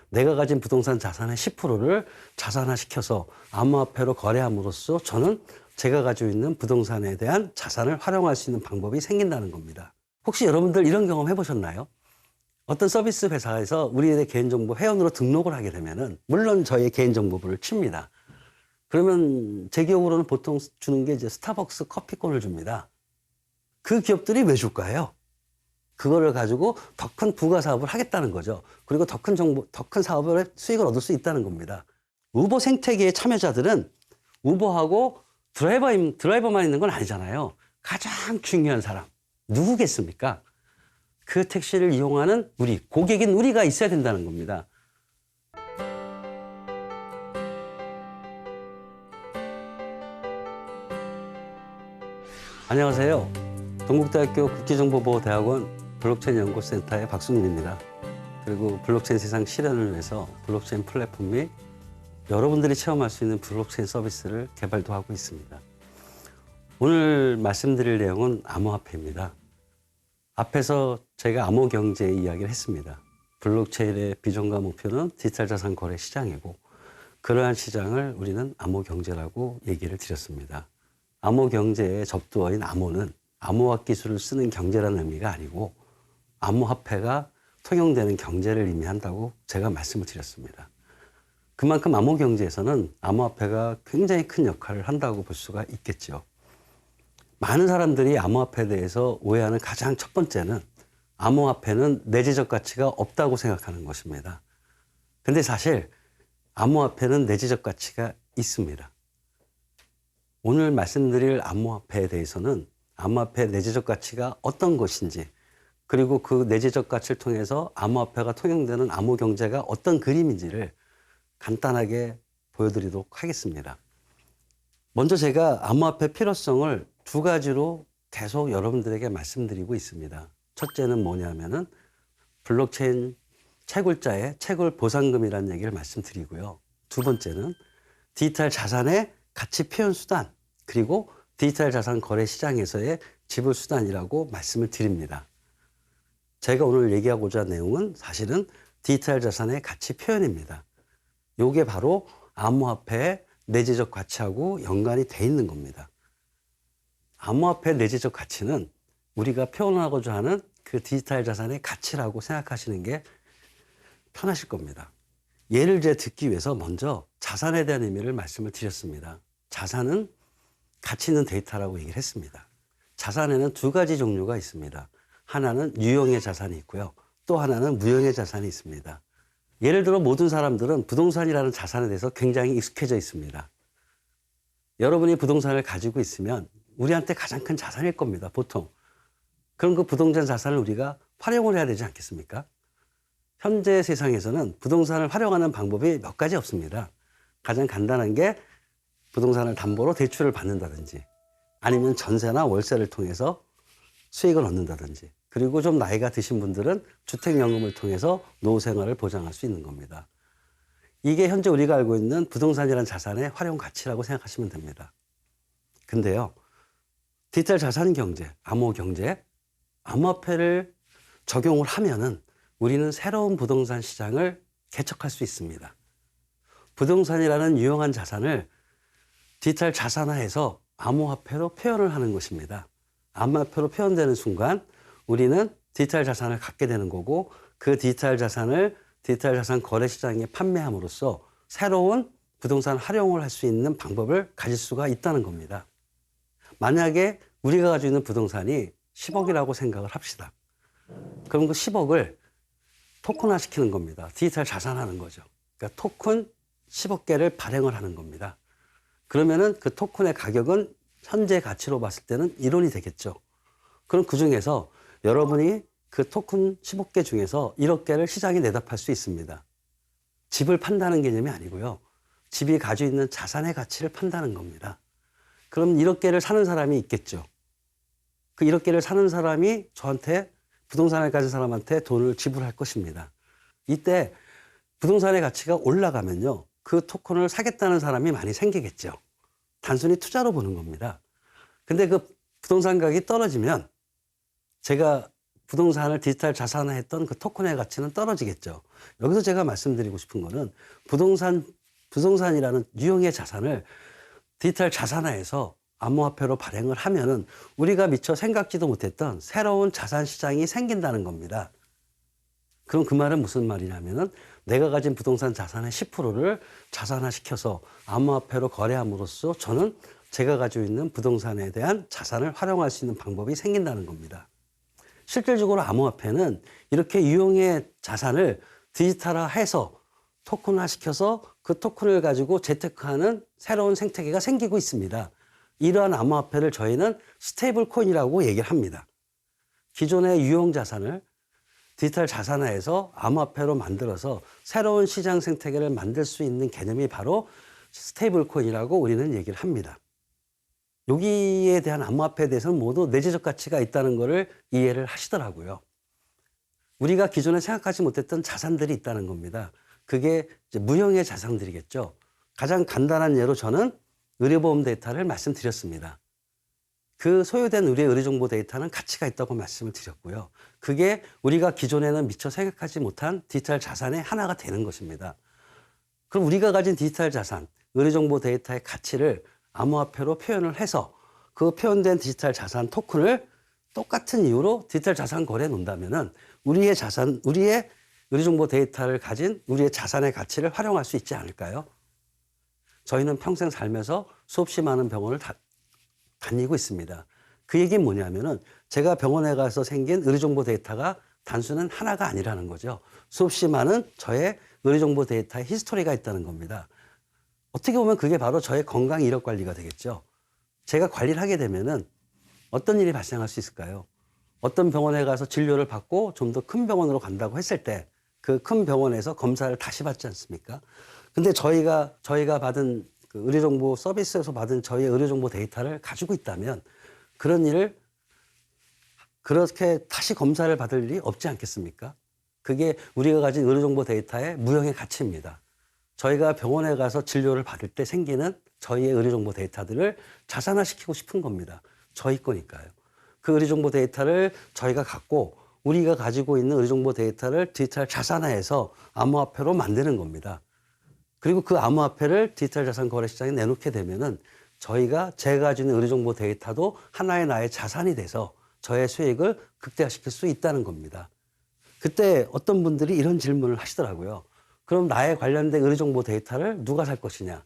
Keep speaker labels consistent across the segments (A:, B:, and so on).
A: 내가 가진 부동산 자산의 10%를 자산화시켜서 암호화폐로 거래함으로써 저는 제가 가지고 있는 부동산에 대한 자산을 활용할 수 있는 방법이 생긴다는 겁니다. 혹시 여러분들 이런 경험 해보셨나요? 어떤 서비스 회사에서 우리의 개인정보 회원으로 등록을 하게 되면은 물론 저희의 개인정보를 칩니다. 그러면 제 기억으로는 보통 주는 게 이제 스타벅스 커피권을 줍니다. 그 기업들이 왜 줄까요? 그거를 가지고 더 큰 부가 사업을 하겠다는 거죠. 그리고 더 큰 사업의 수익을 얻을 수 있다는 겁니다. 우버 생태계의 참여자들은 우버하고 드라이버만 있는 건 아니잖아요. 가장 중요한 사람 누구겠습니까? 그 택시를 이용하는 우리, 고객인 우리가 있어야 된다는 겁니다. 안녕하세요. 동국대학교 국제정보보호대학원 블록체인 연구센터의 박순민입니다. 그리고 블록체인 세상 실현을 위해서 블록체인 플랫폼 및 여러분들이 체험할 수 있는 블록체인 서비스를 개발도 하고 있습니다. 오늘 말씀드릴 내용은 암호화폐입니다. 앞에서 제가 암호경제 이야기를 했습니다. 블록체인의 비전과 목표는 디지털 자산 거래 시장이고 그러한 시장을 우리는 암호경제라고 얘기를 드렸습니다. 암호경제의 접두어인 암호는 암호화 기술을 쓰는 경제라는 의미가 아니고 암호화폐가 통용되는 경제를 의미한다고 제가 말씀을 드렸습니다. 그만큼 암호경제에서는 암호화폐가 굉장히 큰 역할을 한다고 볼 수가 있겠죠. 많은 사람들이 암호화폐에 대해서 오해하는 가장 첫 번째는 암호화폐는 내재적 가치가 없다고 생각하는 것입니다. 근데 사실 암호화폐는 내재적 가치가 있습니다. 오늘 말씀드릴 암호화폐에 대해서는 암호화폐의 내재적 가치가 어떤 것인지 그리고 그 내재적 가치를 통해서 암호화폐가 통용되는 암호경제가 어떤 그림인지를 간단하게 보여드리도록 하겠습니다. 먼저 제가 암호화폐 필요성을 두 가지로 계속 여러분들에게 말씀드리고 있습니다. 첫째는 뭐냐면은 블록체인 채굴자의 채굴 보상금이라는 얘기를 말씀드리고요. 두 번째는 디지털 자산의 가치 표현 수단 그리고 디지털 자산 거래 시장에서의 지불 수단이라고 말씀을 드립니다. 제가 오늘 얘기하고자 하는 내용은 사실은 디지털 자산의 가치 표현입니다. 이게 바로 암호화폐의 내재적 가치하고 연관이 돼 있는 겁니다. 암호화폐의 내재적 가치는 우리가 표현하고자 하는 그 디지털 자산의 가치라고 생각하시는 게 편하실 겁니다. 예를 들어 듣기 위해서 먼저 자산에 대한 의미를 말씀을 드렸습니다. 자산은 가치 있는 데이터라고 얘기를 했습니다. 자산에는 두 가지 종류가 있습니다. 하나는 유형의 자산이 있고요. 또 하나는 무형의 자산이 있습니다. 예를 들어 모든 사람들은 부동산이라는 자산에 대해서 굉장히 익숙해져 있습니다. 여러분이 부동산을 가지고 있으면 우리한테 가장 큰 자산일 겁니다. 보통. 그럼 그 부동산 자산을 우리가 활용을 해야 되지 않겠습니까? 현재 세상에서는 부동산을 활용하는 방법이 몇 가지 없습니다. 가장 간단한 게 부동산을 담보로 대출을 받는다든지 아니면 전세나 월세를 통해서 수익을 얻는다든지 그리고 좀 나이가 드신 분들은 주택연금을 통해서 노후 생활을 보장할 수 있는 겁니다. 이게 현재 우리가 알고 있는 부동산이라는 자산의 활용 가치라고 생각하시면 됩니다. 근데요, 디지털 자산 경제, 암호 경제, 암호화폐를 적용을 하면은 우리는 새로운 부동산 시장을 개척할 수 있습니다. 부동산이라는 유용한 자산을 디지털 자산화해서 암호화폐로 표현을 하는 것입니다. 암호화폐로 표현되는 순간 우리는 디지털 자산을 갖게 되는 거고 그 디지털 자산을 디지털 자산 거래 시장에 판매함으로써 새로운 부동산 활용을 할 수 있는 방법을 가질 수가 있다는 겁니다. 만약에 우리가 가지고 있는 부동산이 10억이라고 생각을 합시다. 그럼 그 10억을 토큰화 시키는 겁니다. 디지털 자산하는 거죠. 그러니까 토큰 10억 개를 발행을 하는 겁니다. 그러면은 그 토큰의 가격은 현재 가치로 봤을 때는 1원이 되겠죠. 그럼 그 중에서 여러분이 그 토큰 10억 개 중에서 1억 개를 시장에 내다 팔 수 있습니다. 집을 판다는 개념이 아니고요. 집이 가지고 있는 자산의 가치를 판다는 겁니다. 그럼 1억 개를 사는 사람이 있겠죠. 그 1억 개를 사는 사람이 저한테 부동산을 가진 사람한테 돈을 지불할 것입니다. 이때 부동산의 가치가 올라가면요. 그 토큰을 사겠다는 사람이 많이 생기겠죠. 단순히 투자로 보는 겁니다. 근데 그 부동산 가격이 떨어지면 제가 부동산을 디지털 자산화했던 그 토큰의 가치는 떨어지겠죠. 여기서 제가 말씀드리고 싶은 거는 부동산이라는 유형의 자산을 디지털 자산화해서 암호화폐로 발행을 하면은 우리가 미처 생각지도 못했던 새로운 자산 시장이 생긴다는 겁니다. 그럼 그 말은 무슨 말이냐면은 내가 가진 부동산 자산의 10%를 자산화시켜서 암호화폐로 거래함으로써 저는 제가 가지고 있는 부동산에 대한 자산을 활용할 수 있는 방법이 생긴다는 겁니다. 실질적으로 암호화폐는 이렇게 유형의 자산을 디지털화해서 토큰화시켜서 그 토큰을 가지고 재테크하는 새로운 생태계가 생기고 있습니다. 이러한 암호화폐를 저희는 스테이블 코인이라고 얘기를 합니다. 기존의 유형 자산을 디지털 자산화해서 암호화폐로 만들어서 새로운 시장 생태계를 만들 수 있는 개념이 바로 스테이블 코인이라고 우리는 얘기를 합니다. 여기에 대한 암호화폐에 대해서는 모두 내재적 가치가 있다는 것을 이해를 하시더라고요. 우리가 기존에 생각하지 못했던 자산들이 있다는 겁니다. 그게 이제 무형의 자산들이겠죠. 가장 간단한 예로 저는 의료보험 데이터를 말씀드렸습니다. 그 소유된 우리의 의료정보 데이터는 가치가 있다고 말씀을 드렸고요. 그게 우리가 기존에는 미처 생각하지 못한 디지털 자산의 하나가 되는 것입니다. 그럼 우리가 가진 디지털 자산, 의료정보 데이터의 가치를 암호화폐로 표현을 해서 그 표현된 디지털 자산 토큰을 똑같은 이유로 디지털 자산 거래해 놓는다면은 우리의 자산, 우리의 의료정보 데이터를 가진 우리의 자산의 가치를 활용할 수 있지 않을까요? 저희는 평생 살면서 수없이 많은 병원을 다니고 있습니다. 그 얘기는 뭐냐면은 제가 병원에 가서 생긴 의료정보 데이터가 단순한 하나가 아니라는 거죠. 수없이 많은 저의 의료정보 데이터의 히스토리가 있다는 겁니다. 어떻게 보면 그게 바로 저의 건강 이력 관리가 되겠죠. 제가 관리를 하게 되면은 어떤 일이 발생할 수 있을까요? 어떤 병원에 가서 진료를 받고 좀 더 큰 병원으로 간다고 했을 때 그 큰 병원에서 검사를 다시 받지 않습니까? 근데 저희가 받은 그 의료정보 서비스에서 받은 저희의 의료정보 데이터를 가지고 있다면 그런 일을 그렇게 다시 검사를 받을 일이 없지 않겠습니까? 그게 우리가 가진 의료정보 데이터의 무형의 가치입니다. 저희가 병원에 가서 진료를 받을 때 생기는 저희의 의료정보 데이터들을 자산화시키고 싶은 겁니다. 저희 거니까요. 그 의료정보 데이터를 저희가 갖고 우리가 가지고 있는 의료정보 데이터를 디지털 자산화해서 암호화폐로 만드는 겁니다. 그리고 그 암호화폐를 디지털 자산 거래 시장에 내놓게 되면은 제가 가지고 있는 의료정보 데이터도 하나의 나의 자산이 돼서 저의 수익을 극대화시킬 수 있다는 겁니다. 그때 어떤 분들이 이런 질문을 하시더라고요. 그럼 나에 관련된 의료정보 데이터를 누가 살 것이냐?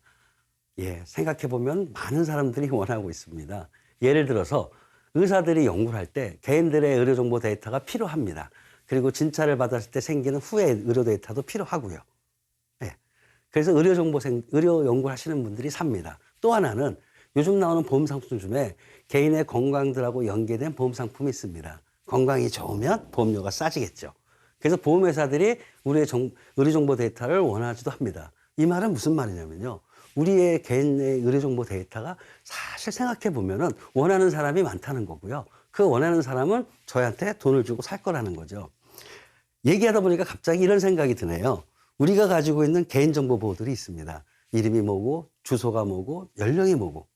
A: 예, 생각해보면 많은 사람들이 원하고 있습니다. 예를 들어서 의사들이 연구를 할 때 개인들의 의료정보 데이터가 필요합니다. 그리고 진찰을 받았을 때 생기는 후의 의료 데이터도 필요하고요. 예, 그래서 의료 연구를 하시는 분들이 삽니다. 또 하나는 요즘 나오는 보험 상품 중에 개인의 건강들하고 연계된 보험 상품이 있습니다. 건강이 좋으면 보험료가 싸지겠죠. 그래서 보험회사들이 우리의 의료정보 데이터를 원하지도 합니다. 이 말은 무슨 말이냐면요. 우리의 개인의 의료정보 데이터가 사실 생각해보면은 원하는 사람이 많다는 거고요. 그 원하는 사람은 저희한테 돈을 주고 살 거라는 거죠. 얘기하다 보니까 갑자기 이런 생각이 드네요. 우리가 가지고 있는 개인정보 보호들이 있습니다. 이름이 뭐고, 주소가 뭐고, 연령이 뭐고,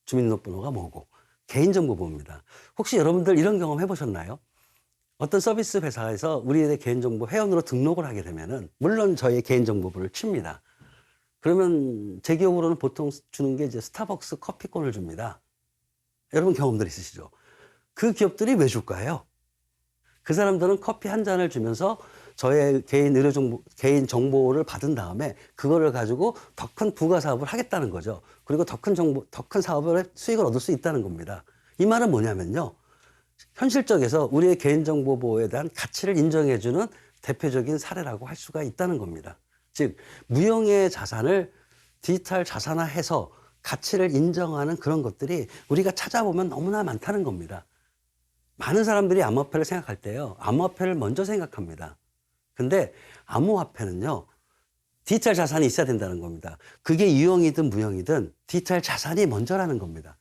A: 주민등록번호가 뭐고, 개인정보 보호입니다. 혹시 여러분들 이런 경험 해보셨나요? 어떤 서비스 회사에서 우리의 개인정보 회원으로 등록을 하게 되면은 물론 저희의 개인정보부를 칩니다. 그러면 제 기억으로는 보통 주는 게 이제 스타벅스 커피권을 줍니다. 여러분 경험들 있으시죠? 그 기업들이 왜 줄까요? 그 사람들은 커피 한 잔을 주면서 저의 개인 정보를 받은 다음에 그거를 가지고 더 큰 부가 사업을 하겠다는 거죠. 그리고 더 큰 사업을 수익을 얻을 수 있다는 겁니다. 이 말은 뭐냐면요. 현실적에서 우리의 개인정보 보호에 대한 가치를 인정해주는 대표적인 사례라고 할 수가 있다는 겁니다. 즉 무형의 자산을 디지털 자산화해서 가치를 인정하는 그런 것들이 우리가 찾아보면 너무나 많다는 겁니다. 많은 사람들이 암호화폐를 생각할 때요. 암호화폐를 먼저 생각합니다. 근데 암호화폐는요. 디지털 자산이 있어야 된다는 겁니다. 그게 유형이든 무형이든 디지털 자산이 먼저라는 겁니다.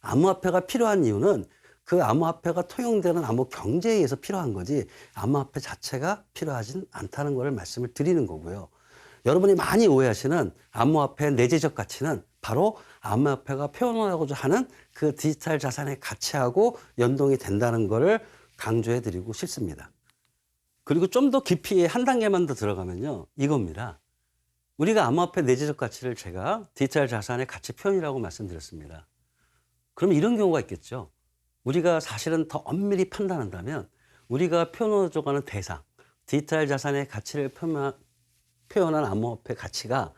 A: 암호화폐가 필요한 이유는 그 암호화폐가 통용되는 암호 경제에 의해서 필요한 거지 암호화폐 자체가 필요하진 않다는 것을 말씀을 드리는 거고요. 여러분이 많이 오해하시는 암호화폐의 내재적 가치는 바로 암호화폐가 표현하고자 하는 그 디지털 자산의 가치하고 연동이 된다는 것을 강조해드리고 싶습니다. 그리고 좀 더 깊이 한 단계만 더 들어가면요. 이겁니다. 우리가 암호화폐 내재적 가치를 제가 디지털 자산의 가치 표현이라고 말씀드렸습니다. 그러면 이런 경우가 있겠죠. 우리가 사실은 더 엄밀히 판단한다면 우리가 표현해줘가는 대상, 디지털 자산의 가치를 표현한 암호화폐 가치가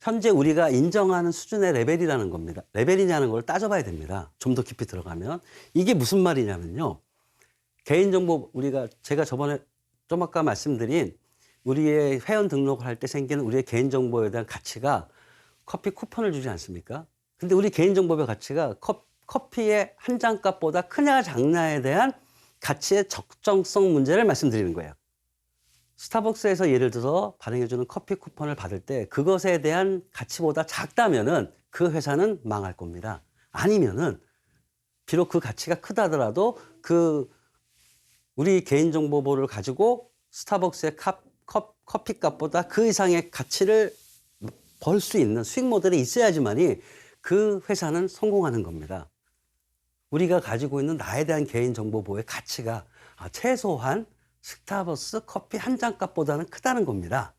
A: 현재 우리가 인정하는 수준의 레벨이라는 겁니다. 레벨이냐는 걸 따져봐야 됩니다. 좀 더 깊이 들어가면. 이게 무슨 말이냐면요. 개인정보 제가 저번에 좀 아까 말씀드린 우리의 회원 등록을 할 때 생기는 우리의 개인정보에 대한 가치가 커피 쿠폰을 주지 않습니까? 근데 우리 개인정보의 가치가 커피의 한 잔 값보다 크냐 작냐에 대한 가치의 적정성 문제를 말씀드리는 거예요. 스타벅스에서 예를 들어서 발행해주는 커피 쿠폰을 받을 때 그것에 대한 가치보다 작다면은 그 회사는 망할 겁니다. 아니면은 비록 그 가치가 크다더라도 우리 개인정보를 가지고 스타벅스의 커피 값보다 그 이상의 가치를 벌 수 있는 수익 모델이 있어야지만이 그 회사는 성공하는 겁니다. 우리가 가지고 있는 나에 대한 개인정보 보호의 가치가 최소한 스타벅스 커피 한 잔 값보다는 크다는 겁니다.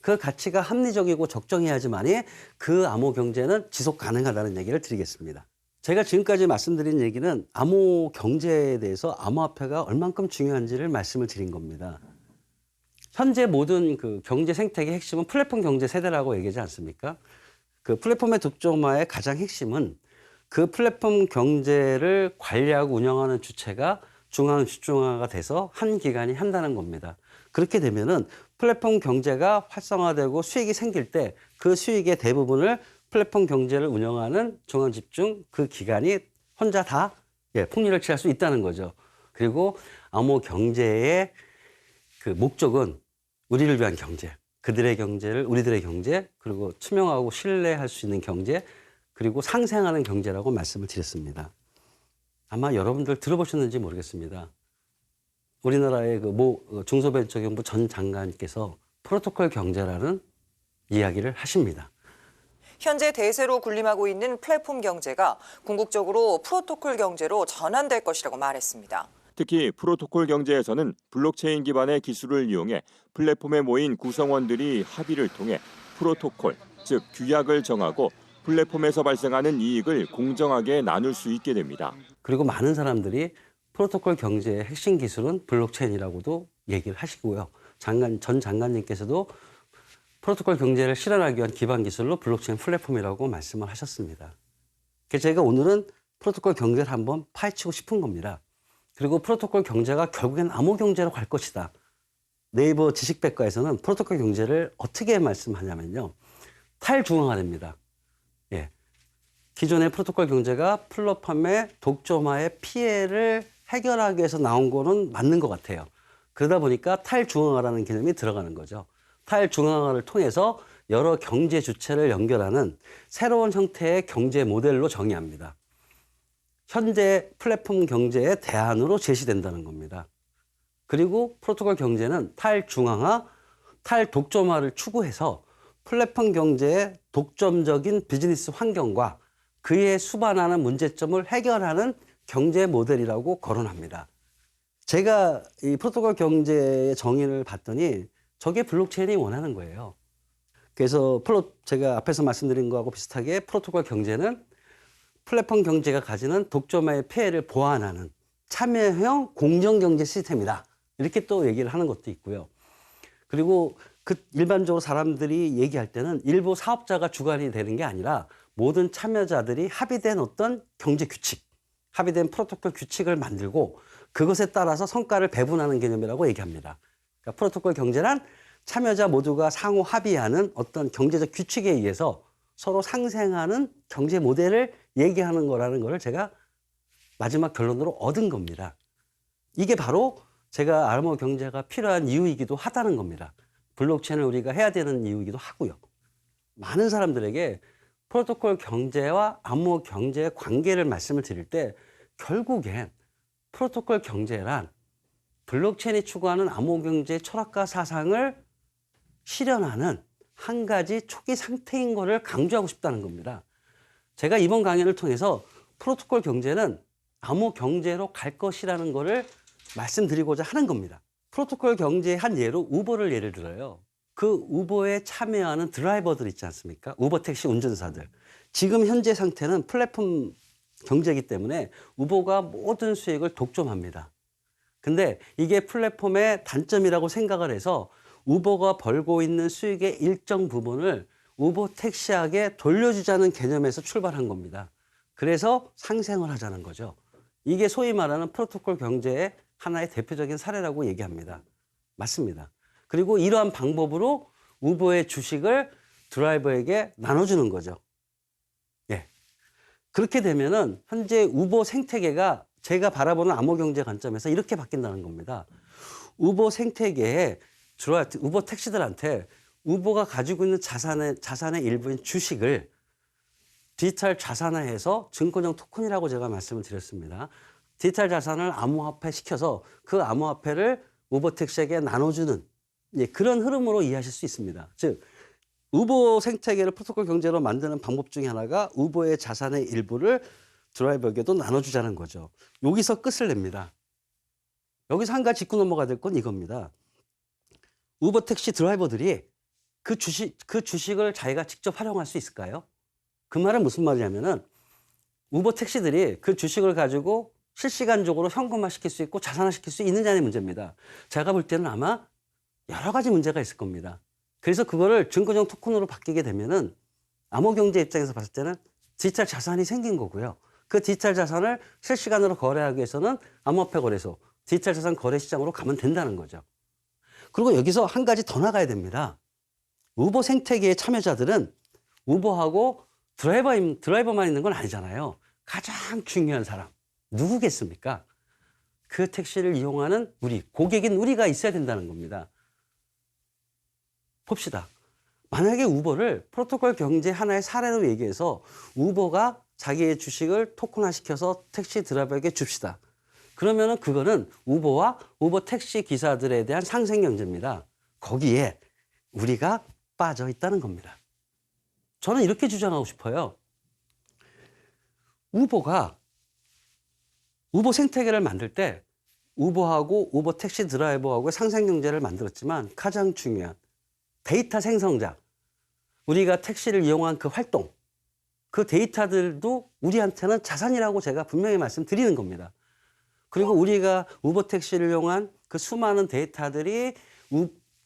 A: 그 가치가 합리적이고 적정해야지만이 그 암호 경제는 지속 가능하다는 얘기를 드리겠습니다. 제가 지금까지 말씀드린 얘기는 암호 경제에 대해서 암호화폐가 얼만큼 중요한지를 말씀을 드린 겁니다. 현재 모든 그 경제 생태계의 핵심은 플랫폼 경제 세대라고 얘기하지 않습니까? 그 플랫폼의 독점화의 가장 핵심은 그 플랫폼 경제를 관리하고 운영하는 주체가 중앙주주화가 돼서 한 기관이 한다는 겁니다. 그렇게 되면은 플랫폼 경제가 활성화되고 수익이 생길 때 그 수익의 대부분을 플랫폼 경제를 운영하는 중앙집중 그 기관이 혼자 다 풍리를 취할 수 있다는 거죠. 그리고 암호 경제의 그 목적은 우리를 위한 경제, 그들의 경제를 우리들의 경제, 그리고 투명하고 신뢰할 수 있는 경제, 그리고 상생하는 경제라고 말씀을 드렸습니다. 아마 여러분들 들어보셨는지 모르겠습니다. 우리나라의 중소벤처기업부 전 장관께서 프로토콜 경제라는 이야기를 하십니다.
B: 현재 대세로 군림하고 있는 플랫폼 경제가 궁극적으로 프로토콜 경제로 전환될 것이라고 말했습니다.
C: 특히 프로토콜 경제에서는 블록체인 기반의 기술을 이용해 플랫폼에 모인 구성원들이 합의를 통해 프로토콜, 즉 규약을 정하고 플랫폼에서 발생하는 이익을 공정하게 나눌 수 있게 됩니다.
A: 그리고 많은 사람들이 프로토콜 경제의 핵심 기술은 블록체인이라고도 얘기를 하시고요. 전 장관님께서도 프로토콜 경제를 실현하기 위한 기반 기술로 블록체인 플랫폼이라고 말씀을 하셨습니다. 그래서 제가 오늘은 프로토콜 경제를 한번 파헤치고 싶은 겁니다. 그리고 프로토콜 경제가 결국엔 암호 경제로 갈 것이다. 네이버 지식백과에서는 프로토콜 경제를 어떻게 말씀하냐면요. 탈중앙화됩니다. 기존의 프로토콜 경제가 플랫폼의 독점화의 피해를 해결하기 위해서 나온 거는 맞는 것 같아요. 그러다 보니까 탈중앙화라는 개념이 들어가는 거죠. 탈중앙화를 통해서 여러 경제 주체를 연결하는 새로운 형태의 경제 모델로 정의합니다. 현재 플랫폼 경제의 대안으로 제시된다는 겁니다. 그리고 프로토콜 경제는 탈중앙화, 탈독점화를 추구해서 플랫폼 경제의 독점적인 비즈니스 환경과 그에 수반하는 문제점을 해결하는 경제 모델이라고 거론합니다. 제가 이 프로토콜 경제의 정의를 봤더니 저게 블록체인이 원하는 거예요. 그래서 제가 앞에서 말씀드린 거하고 비슷하게 프로토콜 경제는 플랫폼 경제가 가지는 독점화의 피해를 보완하는 참여형 공정경제 시스템이다. 이렇게 또 얘기를 하는 것도 있고요. 그리고 일반적으로 사람들이 얘기할 때는 일부 사업자가 주관이 되는 게 아니라 모든 참여자들이 합의된 어떤 경제 규칙, 합의된 프로토콜 규칙을 만들고 그것에 따라서 성과를 배분하는 개념이라고 얘기합니다. 그러니까 프로토콜 경제란 참여자 모두가 상호 합의하는 어떤 경제적 규칙에 의해서 서로 상생하는 경제 모델을 얘기하는 거라는 걸 제가 마지막 결론으로 얻은 겁니다. 이게 바로 제가 암호 경제가 필요한 이유이기도 하다는 겁니다. 블록체인을 우리가 해야 되는 이유이기도 하고요. 많은 사람들에게 프로토콜 경제와 암호 경제의 관계를 말씀을 드릴 때 결국엔 프로토콜 경제란 블록체인이 추구하는 암호 경제의 철학과 사상을 실현하는 한 가지 초기 상태인 것을 강조하고 싶다는 겁니다. 제가 이번 강연을 통해서 프로토콜 경제는 암호 경제로 갈 것이라는 것을 말씀드리고자 하는 겁니다. 프로토콜 경제의 한 예로 우버를 예를 들어요. 그 우버에 참여하는 드라이버들 있지 않습니까? 우버 택시 운전사들. 지금 현재 상태는 플랫폼 경제이기 때문에 우버가 모든 수익을 독점합니다. 근데 이게 플랫폼의 단점이라고 생각을 해서 우버가 벌고 있는 수익의 일정 부분을 우버 택시에게 돌려주자는 개념에서 출발한 겁니다. 그래서 상생을 하자는 거죠. 이게 소위 말하는 프로토콜 경제의 하나의 대표적인 사례라고 얘기합니다. 맞습니다. 그리고 이러한 방법으로 우버의 주식을 드라이버에게 나눠주는 거죠. 예. 그렇게 되면은 현재 우버 생태계가 제가 바라보는 암호경제 관점에서 이렇게 바뀐다는 겁니다. 우버 생태계에 우버 택시들한테 우버가 가지고 있는 자산의 일부인 주식을 디지털 자산화해서 증권형 토큰이라고 제가 말씀을 드렸습니다. 디지털 자산을 암호화폐 시켜서 그 암호화폐를 우버 택시에게 나눠주는 그런 흐름으로 이해하실 수 있습니다. 즉 우버 생태계를 프로토콜 경제로 만드는 방법 중에 하나가 우버의 자산의 일부를 드라이버에게도 나눠주자는 거죠. 여기서 끝을 냅니다. 여기서 한 가지 짚고 넘어가야 될 건 이겁니다. 우버 택시 드라이버들이 그 주식을 자기가 직접 활용할 수 있을까요? 그 말은 무슨 말이냐면은 우버 택시들이 그 주식을 가지고 실시간적으로 현금화 시킬 수 있고 자산화 시킬 수 있느냐의 문제입니다. 제가 볼 때는 아마 여러 가지 문제가 있을 겁니다. 그래서 그거를 증권형 토큰으로 바뀌게 되면은 암호경제 입장에서 봤을 때는 디지털 자산이 생긴 거고요. 그 디지털 자산을 실시간으로 거래하기 위해서는 암호화폐 거래소, 디지털 자산 거래 시장으로 가면 된다는 거죠. 그리고 여기서 한 가지 더 나가야 됩니다. 우버 생태계의 참여자들은 우버하고 드라이버만 있는 건 아니잖아요. 가장 중요한 사람 누구겠습니까? 그 택시를 이용하는 고객인 우리가 있어야 된다는 겁니다. 봅시다. 만약에 우버를 프로토콜 경제 하나의 사례로 얘기해서 우버가 자기의 주식을 토큰화시켜서 택시 드라이버에게 줍시다. 그러면은 그거는 우버와 우버 택시 기사들에 대한 상생 경제입니다. 거기에 우리가 빠져 있다는 겁니다. 저는 이렇게 주장하고 싶어요. 우버가 우버 생태계를 만들 때 우버하고 우버 택시 드라이버하고 상생 경제를 만들었지만 가장 중요한 데이터 생성자, 우리가 택시를 이용한 그 활동, 그 데이터들도 우리한테는 자산이라고 제가 분명히 말씀드리는 겁니다. 그리고 우리가 우버 택시를 이용한 그 수많은 데이터들이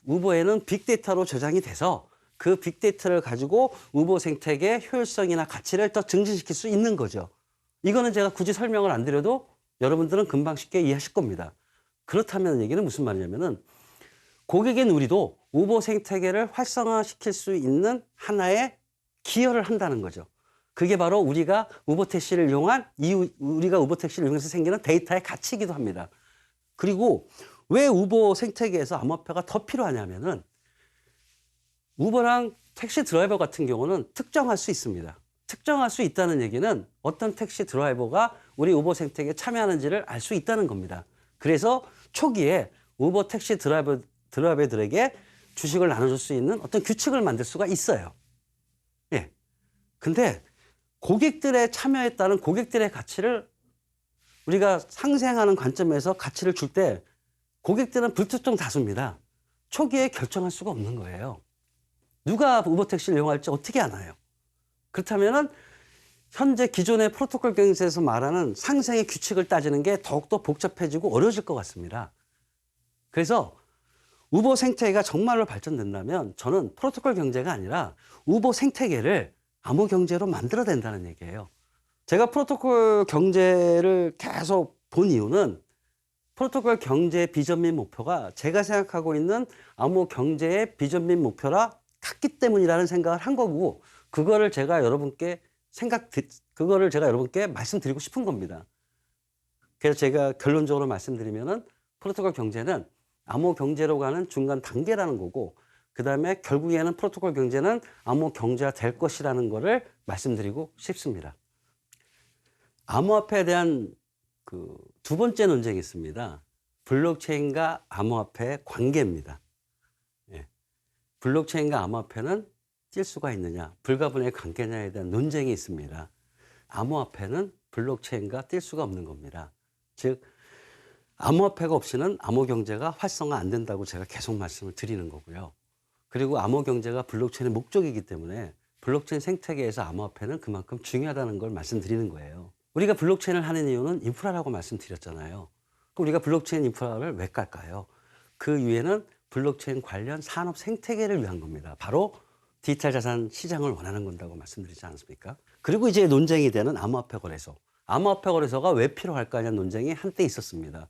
A: 우버에는 빅데이터로 저장이 돼서 그 빅데이터를 가지고 우버 생태계의 효율성이나 가치를 더 증진시킬 수 있는 거죠. 이거는 제가 굳이 설명을 안 드려도 여러분들은 금방 쉽게 이해하실 겁니다. 그렇다면 얘기는 무슨 말이냐면은 고객인 우리도 우버 생태계를 활성화시킬 수 있는 하나의 기여를 한다는 거죠. 그게 바로 우리가 우버 택시를 이용한 우리가 우버 택시를 이용해서 생기는 데이터의 가치이기도 합니다. 그리고 왜 우버 생태계에서 암호화폐가 더 필요하냐면은 우버랑 택시 드라이버 같은 경우는 특정할 수 있습니다. 특정할 수 있다는 얘기는 어떤 택시 드라이버가 우리 우버 생태계에 참여하는지를 알 수 있다는 겁니다. 그래서 초기에 우버 택시 드라이버들에게 주식을 나눠줄 수 있는 어떤 규칙을 만들 수가 있어요. 예. 근데 고객들의 참여에 따른 고객들의 가치를 우리가 상생하는 관점에서 가치를 줄 때 고객들은 불특정 다수입니다. 초기에 결정할 수가 없는 거예요. 누가 우버 택시를 이용할지 어떻게 아나요? 그렇다면은 현재 기존의 프로토콜 경제에서 말하는 상생의 규칙을 따지는 게 더욱더 복잡해지고 어려워질 것 같습니다. 그래서 우버 생태계가 정말로 발전된다면 저는 프로토콜 경제가 아니라 우버 생태계를 암호 경제로 만들어야 된다는 얘기예요. 제가 프로토콜 경제를 계속 본 이유는 프로토콜 경제의 비전 및 목표가 제가 생각하고 있는 암호 경제의 비전 및 목표라 같기 때문이라는 생각을 한 거고 그거를 제가 여러분께 말씀드리고 싶은 겁니다. 그래서 제가 결론적으로 말씀드리면은 프로토콜 경제는 암호 경제로 가는 중간 단계라는 거고 그다음에 결국에는 프로토콜 경제는 암호 경제가 될 것이라는 거를 말씀드리고 싶습니다. 암호화폐에 대한 그 두 번째 논쟁이 있습니다. 블록체인과 암호화폐의 관계입니다. 예. 블록체인과 암호화폐는 뛸 수가 있느냐, 불가분의 관계냐에 대한 논쟁이 있습니다. 암호화폐는 블록체인과 뛸 수가 없는 겁니다. 즉 암호화폐가 없이는 암호경제가 활성화 안 된다고 제가 계속 말씀을 드리는 거고요. 그리고 암호경제가 블록체인의 목적이기 때문에 블록체인 생태계에서 암호화폐는 그만큼 중요하다는 걸 말씀드리는 거예요. 우리가 블록체인을 하는 이유는 인프라라고 말씀드렸잖아요. 그럼 우리가 블록체인 인프라를 왜 깔까요? 그 이유에는 블록체인 관련 산업 생태계를 위한 겁니다. 바로 디지털 자산 시장을 원하는 건다고 말씀드리지 않습니까? 그리고 이제 논쟁이 되는 암호화폐 거래소. 암호화폐 거래소가 왜 필요할까냐는 논쟁이 한때 있었습니다.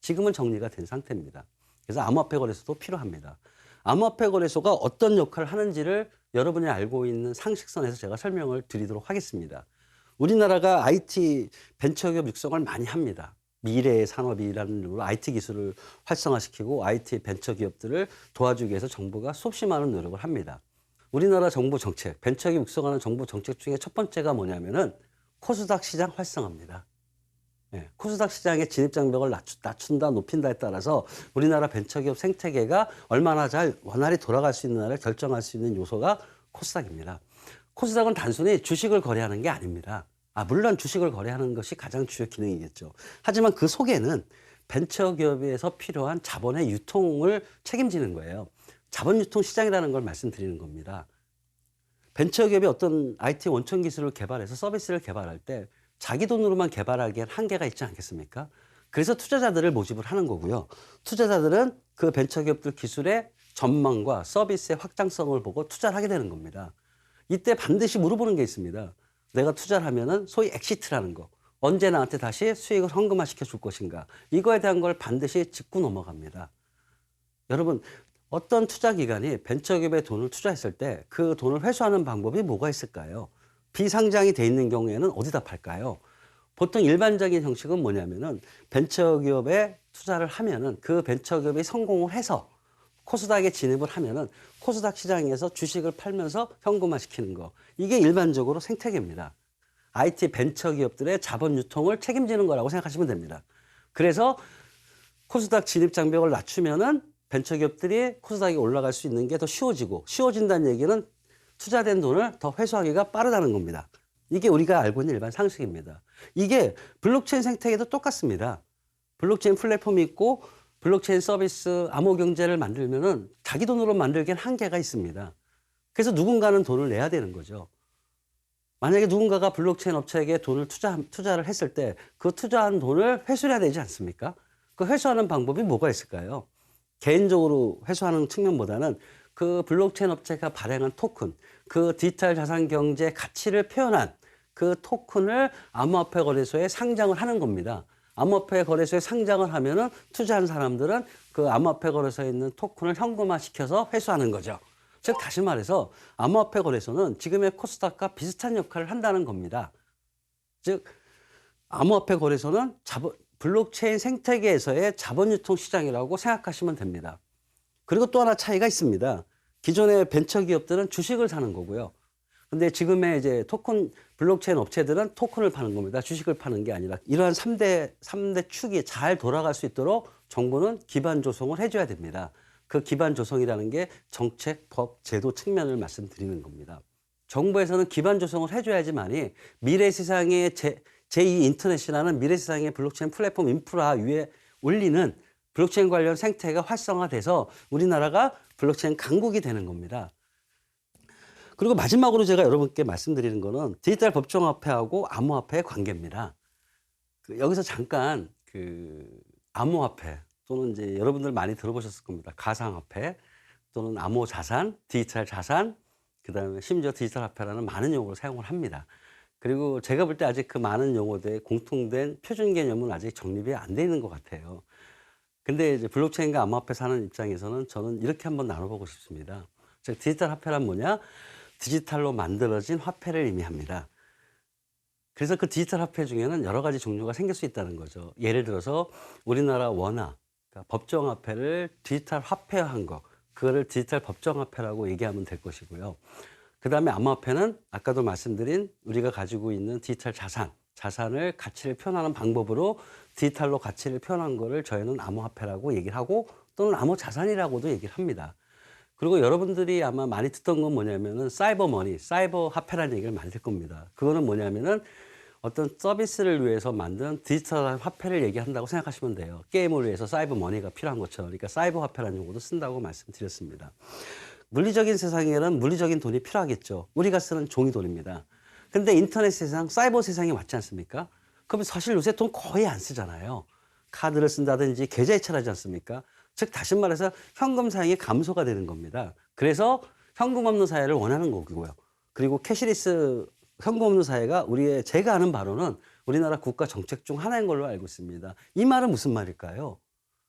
A: 지금은 정리가 된 상태입니다. 그래서 암호화폐 거래소도 필요합니다. 암호화폐 거래소가 어떤 역할을 하는지를 여러분이 알고 있는 상식선에서 제가 설명을 드리도록 하겠습니다. 우리나라가 IT 벤처기업 육성을 많이 합니다. 미래의 산업이라는 이름으로 IT 기술을 활성화시키고 IT 벤처기업들을 도와주기 위해서 정부가 수없이 많은 노력을 합니다. 우리나라 정부 정책, 벤처기업 육성하는 정부 정책 중에 첫 번째가 뭐냐면은 코스닥 시장 활성화입니다. 네, 코스닥 시장의 진입장벽을 낮춘다, 높인다에 따라서 우리나라 벤처기업 생태계가 얼마나 잘 원활히 돌아갈 수 있느냐를 결정할 수 있는 요소가 코스닥입니다. 코스닥은 단순히 주식을 거래하는 게 아닙니다. 물론 주식을 거래하는 것이 가장 주요 기능이겠죠. 하지만 그 속에는 벤처기업에서 필요한 자본의 유통을 책임지는 거예요. 자본 유통 시장이라는 걸 말씀드리는 겁니다. 벤처기업이 어떤 IT 원천 기술을 개발해서 서비스를 개발할 때 자기 돈으로만 개발하기엔 한계가 있지 않겠습니까? 그래서 투자자들을 모집을 하는 거고요. 투자자들은 그 벤처기업들 기술의 전망과 서비스의 확장성을 보고 투자를 하게 되는 겁니다. 이때 반드시 물어보는 게 있습니다. 내가 투자를 하면은 소위 엑시트라는 거. 언제 나한테 다시 수익을 현금화시켜 줄 것인가. 이거에 대한 걸 반드시 짚고 넘어갑니다. 여러분, 어떤 투자기관이 벤처기업에 돈을 투자했을 때 그 돈을 회수하는 방법이 뭐가 있을까요? 비상장이 돼 있는 경우에는 어디다 팔까요? 보통 일반적인 형식은 뭐냐면은 벤처기업에 투자를 하면은 그 벤처기업이 성공을 해서 코스닥에 진입을 하면은 코스닥 시장에서 주식을 팔면서 현금화시키는 거. 이게 일반적으로 생태계입니다. IT 벤처기업들의 자본 유통을 책임지는 거라고 생각하시면 됩니다. 그래서 코스닥 진입 장벽을 낮추면은 벤처기업들이 코스닥에 올라갈 수 있는 게 더 쉬워지고, 쉬워진다는 얘기는 투자된 돈을 더 회수하기가 빠르다는 겁니다. 이게 우리가 알고 있는 일반 상식입니다. 이게 블록체인 생태계도 똑같습니다. 블록체인 플랫폼이 있고 블록체인 서비스 암호 경제를 만들면은 자기 돈으로 만들기엔 한계가 있습니다. 그래서 누군가는 돈을 내야 되는 거죠. 만약에 누군가가 블록체인 업체에게 돈을 투자를 했을 때 그 투자한 돈을 회수해야 되지 않습니까? 그 회수하는 방법이 뭐가 있을까요? 개인적으로 회수하는 측면보다는 그 블록체인 업체가 발행한 토큰, 그 디지털 자산 경제 가치를 표현한 그 토큰을 암호화폐 거래소에 상장을 하는 겁니다. 암호화폐 거래소에 상장을 하면은 투자한 사람들은 그 암호화폐 거래소에 있는 토큰을 현금화 시켜서 회수하는 거죠. 즉 다시 말해서 암호화폐 거래소는 지금의 코스닥과 비슷한 역할을 한다는 겁니다. 즉 암호화폐 거래소는 블록체인 생태계에서의 자본 유통 시장이라고 생각하시면 됩니다. 그리고 또 하나 차이가 있습니다. 기존의 벤처 기업들은 주식을 사는 거고요. 근데 지금의 이제 블록체인 업체들은 토큰을 파는 겁니다. 주식을 파는 게 아니라. 이러한 3대 축이 잘 돌아갈 수 있도록 정부는 기반 조성을 해줘야 됩니다. 그 기반 조성이라는 게 정책, 법, 제도 측면을 말씀드리는 겁니다. 정부에서는 기반 조성을 해줘야지만이 미래 세상의 제2 인터넷이라는 미래 세상의 블록체인 플랫폼 인프라 위에 올리는 블록체인 관련 생태가 활성화돼서 우리나라가 블록체인 강국이 되는 겁니다. 그리고 마지막으로 제가 여러분께 말씀드리는 거는 디지털 법정화폐하고 암호화폐의 관계입니다. 여기서 잠깐 암호화폐 또는 이제 여러분들 많이 들어보셨을 겁니다. 가상화폐 또는 암호자산, 디지털 자산, 그다음에 심지어 디지털 화폐라는 많은 용어를 사용을 합니다. 그리고 제가 볼 때 아직 그 많은 용어들의 공통된 표준 개념은 아직 정립이 안 돼 있는 것 같아요. 근데 이제 블록체인과 암호화폐 사는 입장에서는 저는 이렇게 한번 나눠보고 싶습니다. 즉 디지털 화폐란 뭐냐? 디지털로 만들어진 화폐를 의미합니다. 그래서 그 디지털 화폐 중에는 여러 가지 종류가 생길 수 있다는 거죠. 예를 들어서 우리나라 원화, 그러니까 법정화폐를 디지털 화폐화한 거, 그거를 디지털 법정화폐라고 얘기하면 될 것이고요. 그 다음에 암호화폐는 아까도 말씀드린 우리가 가지고 있는 디지털 자산을 가치를 표현하는 방법으로 디지털로 가치를 표현한 거를 저희는 암호화폐라고 얘기를 하고 또는 암호자산이라고도 얘기를 합니다. 그리고 여러분들이 아마 많이 듣던 건 뭐냐면은 사이버 머니, 사이버 화폐라는 얘기를 많이 들 겁니다. 그거는 뭐냐면은 어떤 서비스를 위해서 만든 디지털 화폐를 얘기한다고 생각하시면 돼요. 게임을 위해서 사이버 머니가 필요한 것처럼. 그러니까 사이버 화폐라는 용어도 쓴다고 말씀드렸습니다. 물리적인 세상에는 물리적인 돈이 필요하겠죠. 우리가 쓰는 종이 돈입니다. 근데 인터넷 세상, 사이버 세상이 왔지 않습니까? 그럼 사실 요새 돈 거의 안 쓰잖아요. 카드를 쓴다든지 계좌이체를 하지 않습니까? 즉 다시 말해서 현금 사용이 감소가 되는 겁니다. 그래서 현금 없는 사회를 원하는 거고요. 그리고 캐시리스 현금 없는 사회가 제가 아는 바로는 우리나라 국가 정책 중 하나인 걸로 알고 있습니다. 이 말은 무슨 말일까요?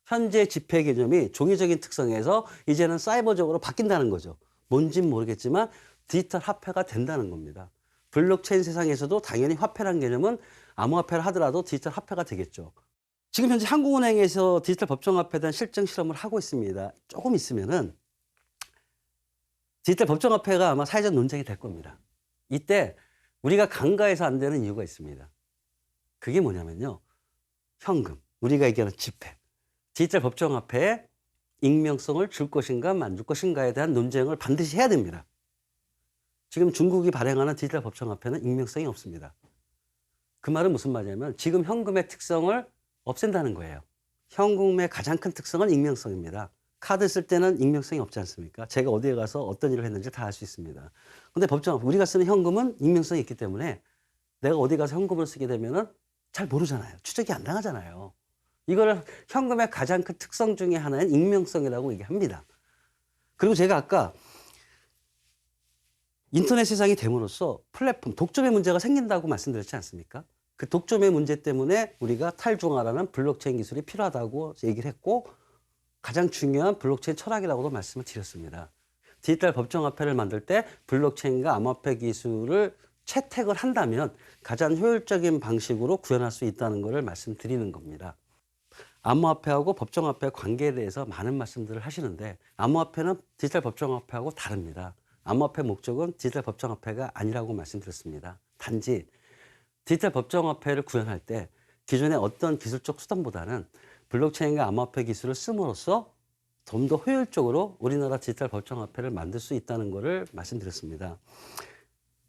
A: 현재 지폐 개념이 종이적인 특성에서 이제는 사이버적으로 바뀐다는 거죠. 뭔진 모르겠지만 디지털 화폐가 된다는 겁니다. 블록체인 세상에서도 당연히 화폐라는 개념은 암호화폐를 하더라도 디지털 화폐가 되겠죠. 지금 현재 한국은행에서 디지털 법정화폐에 대한 실증 실험을 하고 있습니다. 조금 있으면은 디지털 법정화폐가 아마 사회적 논쟁이 될 겁니다. 이때 우리가 간과해서 안 되는 이유가 있습니다. 그게 뭐냐면요. 현금, 우리가 얘기하는 지폐, 디지털 법정화폐에 익명성을 줄 것인가 안 줄 것인가에 대한 논쟁을 반드시 해야 됩니다. 지금 중국이 발행하는 디지털 법정화폐는 익명성이 없습니다. 그 말은 무슨 말이냐면 지금 현금의 특성을 없앤다는 거예요. 현금의 가장 큰 특성은 익명성입니다. 카드 쓸 때는 익명성이 없지 않습니까? 제가 어디에 가서 어떤 일을 했는지 다 알 수 있습니다. 근데 법정화폐, 우리가 쓰는 현금은 익명성이 있기 때문에 내가 어디 가서 현금을 쓰게 되면은 잘 모르잖아요. 추적이 안 당하잖아요. 이거를 현금의 가장 큰 특성 중에 하나인 익명성이라고 얘기합니다. 그리고 제가 아까 인터넷 세상이 됨으로써 플랫폼, 독점의 문제가 생긴다고 말씀드렸지 않습니까? 그 독점의 문제 때문에 우리가 탈중화라는 블록체인 기술이 필요하다고 얘기를 했고 가장 중요한 블록체인 철학이라고도 말씀을 드렸습니다. 디지털 법정화폐를 만들 때 블록체인과 암호화폐 기술을 채택을 한다면 가장 효율적인 방식으로 구현할 수 있다는 것을 말씀드리는 겁니다. 암호화폐하고 법정화폐의 관계에 대해서 많은 말씀들을 하시는데 암호화폐는 디지털 법정화폐하고 다릅니다. 암호화폐 목적은 디지털 법정화폐가 아니라고 말씀드렸습니다. 단지 디지털 법정화폐를 구현할 때 기존의 어떤 기술적 수단보다는 블록체인과 암호화폐 기술을 씀으로써 좀 더 효율적으로 우리나라 디지털 법정화폐를 만들 수 있다는 것을 말씀드렸습니다.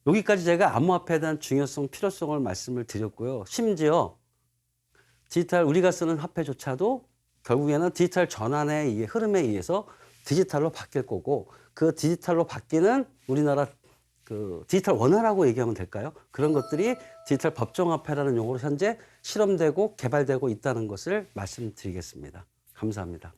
A: 여기까지 제가 암호화폐에 대한 중요성, 필요성을 말씀을 드렸고요. 심지어 우리가 쓰는 화폐조차도 결국에는 디지털 전환에 의해 흐름에 의해서 디지털로 바뀔 거고 그 디지털로 바뀌는 우리나라 디지털 원화라고 얘기하면 될까요? 그런 것들이 디지털 법정화폐라는 용어로 현재 실험되고 개발되고 있다는 것을 말씀드리겠습니다. 감사합니다.